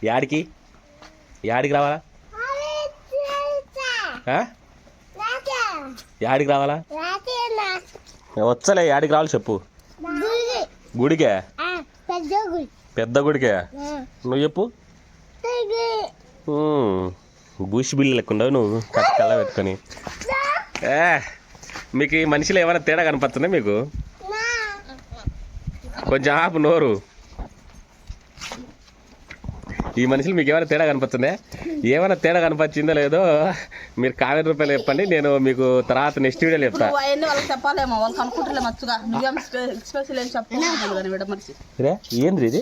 యాడికి యాడికి రావాలా? యాడికి రావాలా? వచ్చలే యాడికి రావాలి చెప్పు. గుడికే? పెద్ద గుడికే. నువ్వు చెప్పు. బూసి బిల్లు లెక్కుండవు నువ్వు కళ్ళ పెట్టుకొని. మీకు ఈ మనిషిలో ఏమైనా తేడా కనపడుతుందా మీకు? కొంచెం ఆపు నోరు. ఈ మనుషులు మీకు ఏమైనా తేడా కనపడుతుందా? ఏమైనా తేడా కనపచ్చిందో లేదో మీరు కావేరీ రూపాయలు చెప్పండి, నేను మీకు తర్వాత నెక్స్ట్ వీడియోలో చెప్తా. ఏంది ఇది?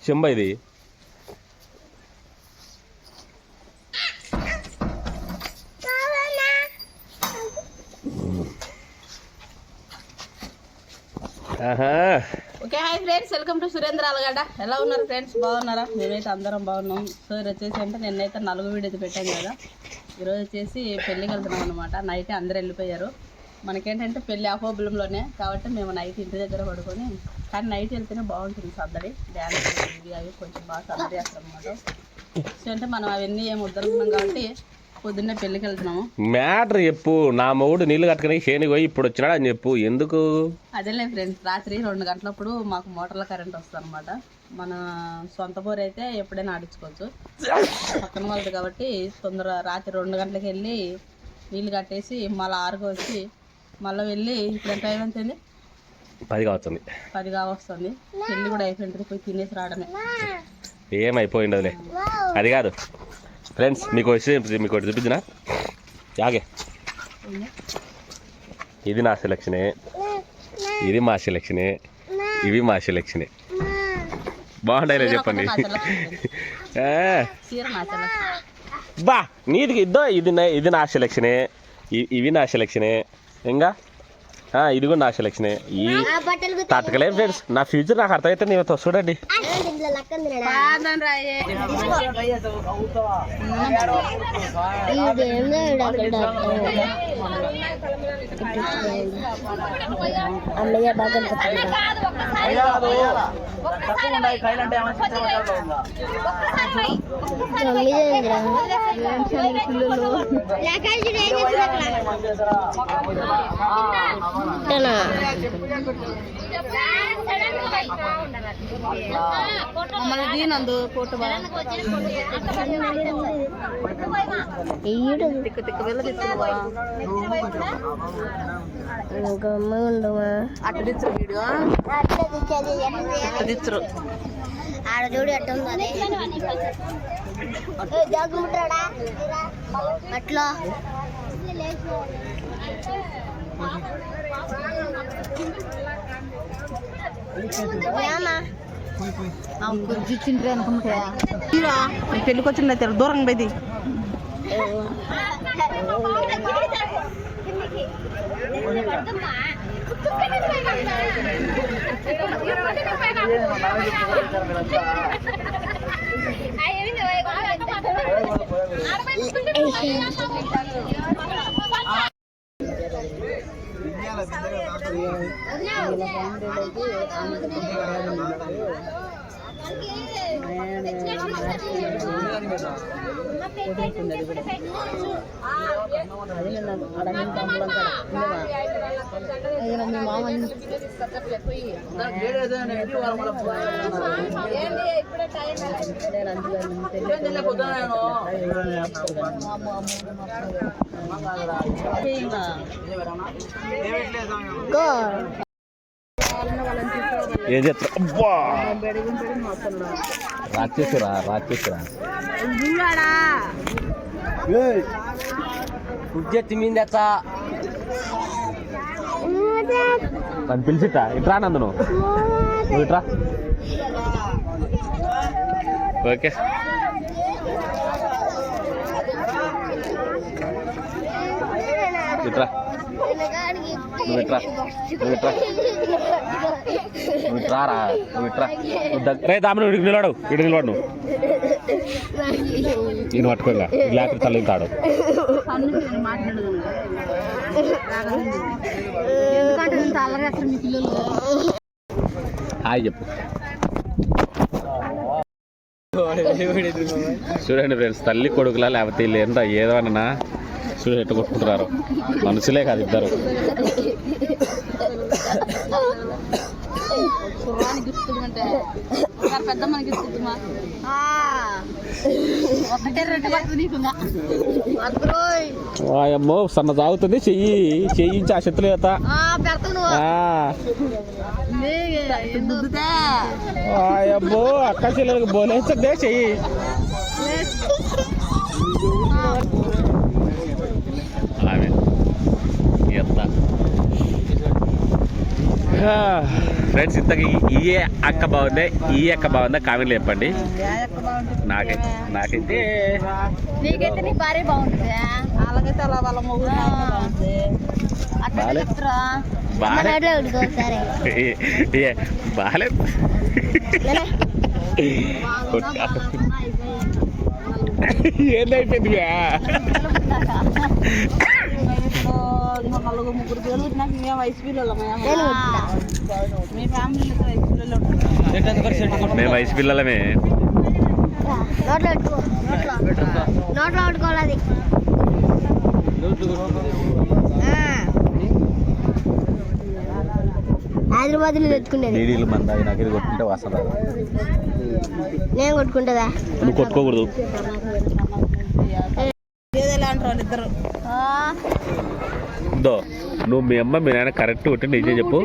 చెంబ ఇది? Okay hi friends, welcome to Surendra Allagadda. ఎలా ఉన్నారు ఫ్రెండ్స్? బాగున్నారా? మేమైతే అందరం బాగున్నాం. సో ఇది వచ్చేసి అంటే నిన్నైతే 4 వీడియో పెట్టాను కదా. ఈరోజు వచ్చేసి పెళ్ళికి వెళ్తున్నాం అనమాట. నైట్ అందరూ వెళ్ళిపోయారు. మనకేంటంటే పెళ్ళి అహోబిలంలోనే కాబట్టి మేము నైట్ ఇంటి దగ్గర పడుకొని, కానీ నైట్ వెళ్తేనే బాగుంటుంది సర్దడి, డ్యాన్స్ ఇవి అవి కొంచెం బాగా సర్దడి చేస్తాం అనమాట. సో అంటే మనం అవన్నీ ఏమి వద్దనుకున్నాం కాబట్టి పొద్దున్నే పెళ్ళికి వెళ్తున్నాము. మ్యాటర్ చెప్పు. నా మొగుడు నీళ్ళు కట్టుకుని షేనికి పోయి ఇప్పుడు వచ్చినాడు అని చెప్పు. ఎందుకు? అదేలే ఫ్రెండ్స్, రాత్రి 2 గంటలప్పుడు మాకు మోటార్ల కరెంట్ వస్తుంది అనమాట. మన సొంత బోర్ అయితే ఎప్పుడైనా ఆడించుకోవచ్చు, పక్కన వాళ్ళది కాబట్టి తొందర రాత్రి 2 గంటలకు వెళ్ళి నీళ్ళు కట్టేసి మళ్ళీ 6కి వచ్చి మళ్ళీ వెళ్ళి ఇప్పుడు ఎంత టైం ఎంతైంది? 10 కావస్తుంది. 10 కావస్తుంది. పెళ్ళి కూడా అయిపోయింది, పోయి తినేసి రావడమే. ఏమైపోయిండదులే. అది కాదు ఫ్రెండ్స్, మీకు ఒకటి చూపించిన యాగే. ఇది నా సెలక్షనే, ఇది మా సెలక్షనే, ఇవి మా సెలక్షనే. బాగుంటాయిలే చెప్పండి. బా నీదికి ఇద్దో. ఇది నా సెలక్షనే, ఇవి నా సెలక్షనే, ఇంకా ఇది కూడా నా సెలక్షనే. ఈ తట్టకలే ఫ్రెండ్స్, నా ఫ్యూచర్ నాకు అర్థమైతే నేను చూడండి. దీనందు ఫోటో తిక్క వెళ్ళ అట్ట తెచ్చురు వీడియో తెచ్చురు ఆడ చూడు అట్ట అట్లా పెళ్ళికి వచ్చిన దూరంగా పోయింది. ఏం చేస్తా? అబ్బా రాక్షసురా రాక్షసురా ఉజ్జెత్తి మీందెచ్చా నన్ను పిలిచిట్టా ఇట్రా నందు నువ్వు ఇట్రా. ఓకే ఇట్రా నువ్వు ఇట్రా నువ్వు ఇట్రా నువ్వు ఇట్రా రా నువ్వు ఇట్రా రే దామను ఇడికి నిలవాడు ఇడికి నిలవాడు నువ్వు నేను పట్టుకోగా లేకపోతే తల్లి తాడు. హాయ్ చెప్పు. చూడండి ఫ్రెండ్స్, తల్లి కొడుకులా లేకపోతే వీళ్ళు ఎంత ఏదన్నా చూడండి ఎట్టు కొట్టుకుంటున్నారు. మనుషులే కాదు ఇద్దరు. అమ్మో సన్న తాగుతుంది. చెయ్యించి ఆ చెత్తులు చేత అబ్బో అక్క చెల్లెలకు బోలేస్తుందే చెయ్యి. ఆమె ఎంత ఫ్రెండ్స్, ఇంతకీ ఈ అక్క బాగుందా ఈ అక్క బాగుందా కామెంట్లు చెప్పండి. నాకైతే భార్య బాగుంటుంది. అలాగైతే అలా వాళ్ళ మొగుడు బాగాలేదు. ఏందైపోయింది నలుగురు ముగ్గురు పేరు నాకు మేము వయసు పిల్లలు మీ ఫ్యామిలీ వయసు పిల్లలు మేము వయసు పిల్లలమే. నోట్లో పెట్టుకోవాలి. హైదరాబాద్లో తెచ్చుకునేది. నీళ్ళు మందాగి నాకు ఇది కొట్టుకుంటే వాసన రాదు. నేను కొట్టుకుంటుందా? నువ్వు కొట్టుకోకూడదు. ఇద్దరు నువ్వు మీ అమ్మ మీ నాయన కరెక్ట్ కొట్టి నిజం చెప్పు.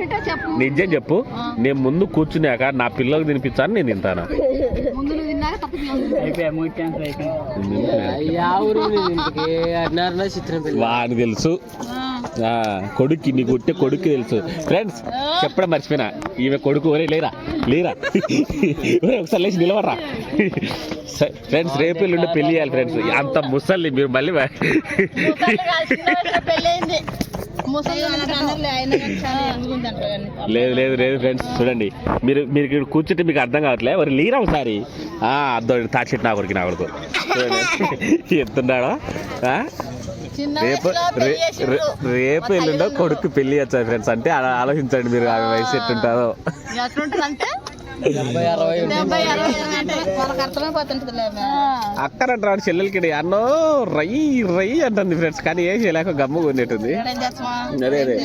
నిజం చెప్పు. నేను ముందు కూర్చున్నాక నా పిల్లలకు తినిపించాను, నేను తింటాను. వాడిని తెలుసు, కొడుక్కి నీ కొట్టే కొడుక్కి తెలుసు. ఫ్రెండ్స్ చెప్పడం మర్చిపోయినా, ఈమె కొడుకు ఒరే లేరా లేరా ఒకసారి లేచి నిలవరా. ఫ్రెండ్స్ రేపు ఎల్లుండి పెళ్లి చేయాలి ఫ్రెండ్స్. అంత ముసలి మీరు మళ్ళీ లేదు లేదు లేదు ఫ్రెండ్స్ చూడండి, మీరు మీరు ఇక్కడ కూర్చుంటే మీకు అర్థం కావట్లే. మరి లీరా ఒకసారి అర్థం తాడిచెట్టు నా కొడుకు నా కొడుకు ఎత్తున్నాడా. రేపు ఎల్లుండో కొడుకు పెళ్లి వచ్చారు ఫ్రెండ్స్. అంటే ఆలోచించండి మీరు ఆమె వయసు ఎట్టుంటారో. అక్కడంటారు చెల్లెలకి అన్నో రయ్యి రయ్యి అంటుంది ఫ్రెండ్స్. కానీ ఏం చేయలేక గమ్ము కొనేటుంది. అదే అదే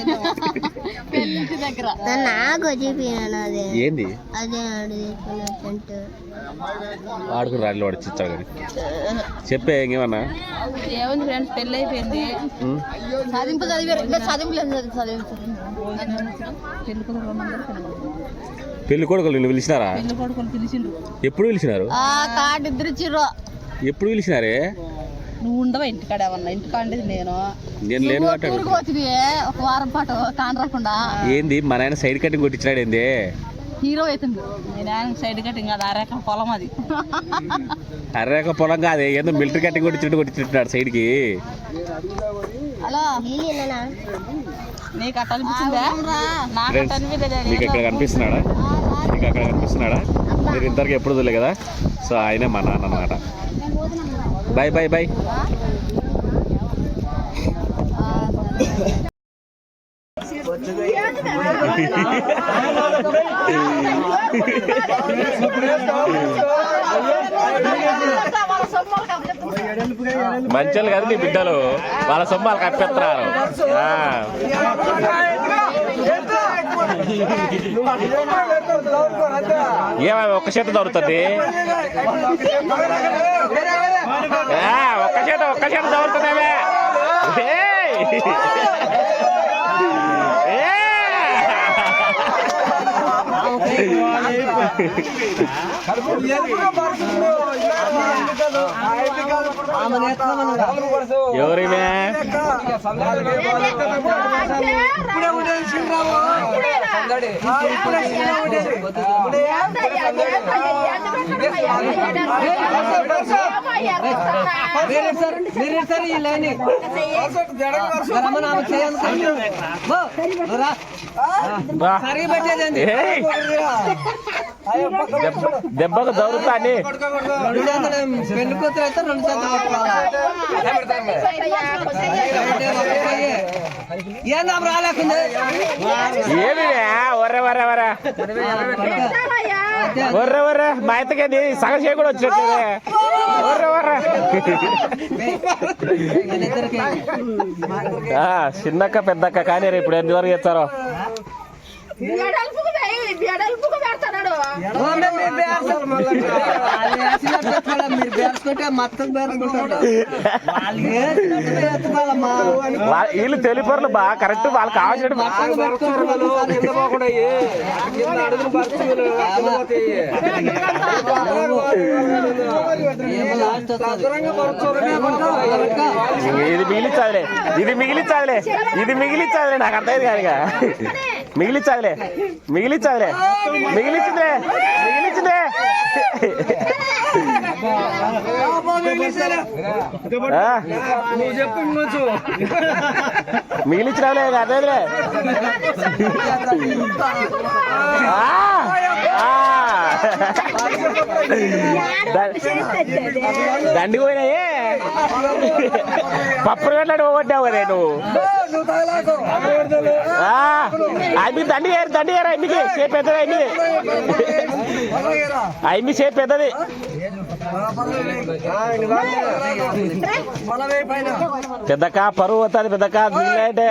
ఏంది వాడుకుని రాళ్ళు వాడు చిచ్చాడు కానీ చెప్పే ఇంకేమన్నా. ఏముంది ఫ్రెండ్స్, పెళ్ళి అయిపోయింది. పెళ్లి కొడుకులు నిన్ను పిలిచినారా? ఎప్పుడు పిలిచినారు? ఎప్పుడు పిలిచినారే? నువ్వు ఉండవా ఇంటికాడ? ఏమన్నా ఇంటికాడ నేను లేను. ఒక వారం పాటు కాన్ రాకుండా ఏంది మా నాయన సైడ్ కటింగ్ కొట్టించినాడు ఏంది? హీరో అవుతుంది. నేను సైడ్ కటింగ్ కాదు, అరేక పొలం అది. అరేక పొలం కాదు, ఏందో మిలిటరీ కటింగ్ కొట్టించున్నాడు సైడ్ కి. హలో నీకు అట్ట అనిపిస్తుందా? మీకు ఇక్కడ కనిపిస్తున్నాడా? మీకు అక్కడ కనిపిస్తున్నాడా? మీరు ఇంతవరకు ఎప్పుడు వదిలే కదా. సో ఆయనే మా నాన్న అన్నమాట. Bye bye bye. మంచోళ్ళు కదా నీ బిడ్డలు, వాళ్ళ సొమ్మాలు కప్పెత్తారు. ఏమో ఒక్క చేత దొరుకుతుంది, ఒక్క చేత దొరుకుతుందేమే. ఎవరిమే దెబ్బకు దొరుకుతా అని పెళ్లి కూతురు అయితే 2 ఏందాం రాలేకుంది ఏమి ఒర్రె ఒర్రె ఒర్రె ఒర్రె ఒర్రె మా ఎత్తకేంది సగం చేయ కూడా వచ్చినట్లేదే ఒర్రె ఒర్రె చిన్నక్క పెద్దక్క కానీ రేపు ఇప్పుడు ఎంతవరకు చేస్తారో మీరు బేర్చుకుంటే మొత్తం బేర్చుకుంటారు వీళ్ళు తెలిపర్లు బాగా కరెక్ట్ వాళ్ళు కావాల్సినట్టు ఇది మిగిలించాలే ఇది మిగిలించాలే ఇది మిగిలించాలే నాకు అర్థమైంది కాదుగా మిగిలించాలే మిగిలించాలే మిగిలించిందే మిగిలించిందే మిగిలించినావులే అదేలే దండి పోయినాయే పప్పులు వెళ్ళాడు పోగొట్టావు కదా నువ్వు అవి దండి వేరు అమ్మికి షేప్ పెద్దది అమ్మి షేప్ పెద్దది పెద్దక్క పరువు వస్తుంది పెద్దక్క అంటే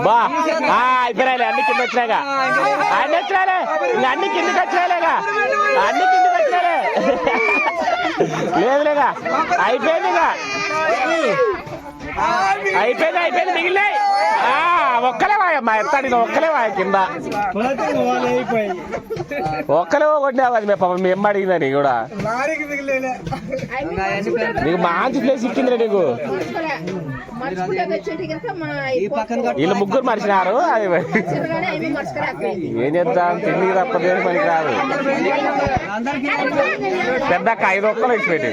బా అయిపోయాలే అన్ని కింద వచ్చినాగా అన్ని వచ్చినాలే అన్ని కిందకి వచ్చినాలేగా అన్ని కిందకి వచ్చినాలే లేదులేగా అయిపోయిందిగా అయిపోయింది మిగిలినాయి ఒక్కలే వాయమ్మా ఎత్తాడి ఒక్కలే వాయ కింద ఒక్కలే కొట్టినావు అది పాపం మీ అమ్మ అడిగిందని కూడా నీకు మంచి ప్లేస్ ఇచ్చిందిరా నీకు వీళ్ళు ముగ్గురు మర్చినారు అది ఏం చేద్దాం తిండి తప్పదు మనకి రాదు పెద్దక్క 5 ఒక్కలు ఇచ్చిపెట్టి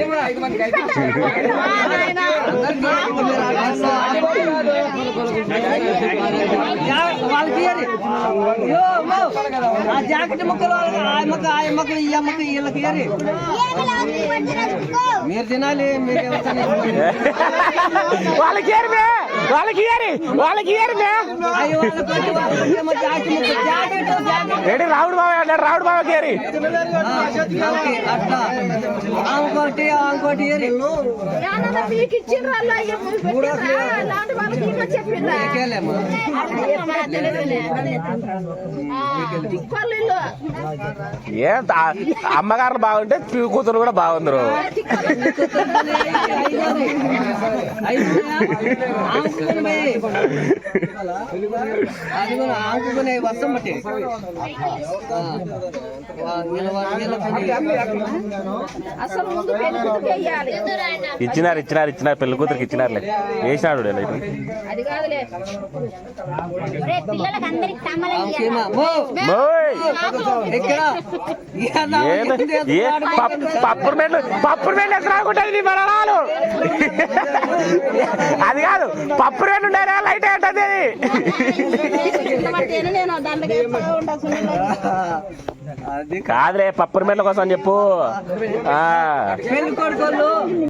జాకెట్ ముక్కలు ఆ మొక్కలు ఈ అమ్మకి వీళ్ళకి మీరు తినాలి మీరు వాళ్ళకి రెడీ రావుడు బావ అన్నాడు రావుడు బావ కేరి అట్లా ఇంకోటి ఇంకోటి ఏ అమ్మగారు బాగుంటే కూతురు కూడా బాగుందరు ఆకుకునే వర్షం బట్టి ఇచ్చినారు పెళ్లి కూతురికి ఇచ్చినారులే వేసినాడు పప్పురు మేళ్ళు ఎక్కడ రాకుంటుంది నీ బలరాలు అది కాదు పప్పు రేటు ఉండేరా లైట్ ఏంటది కాదులే పప్పురు మేళ్ళ కోసం చెప్పు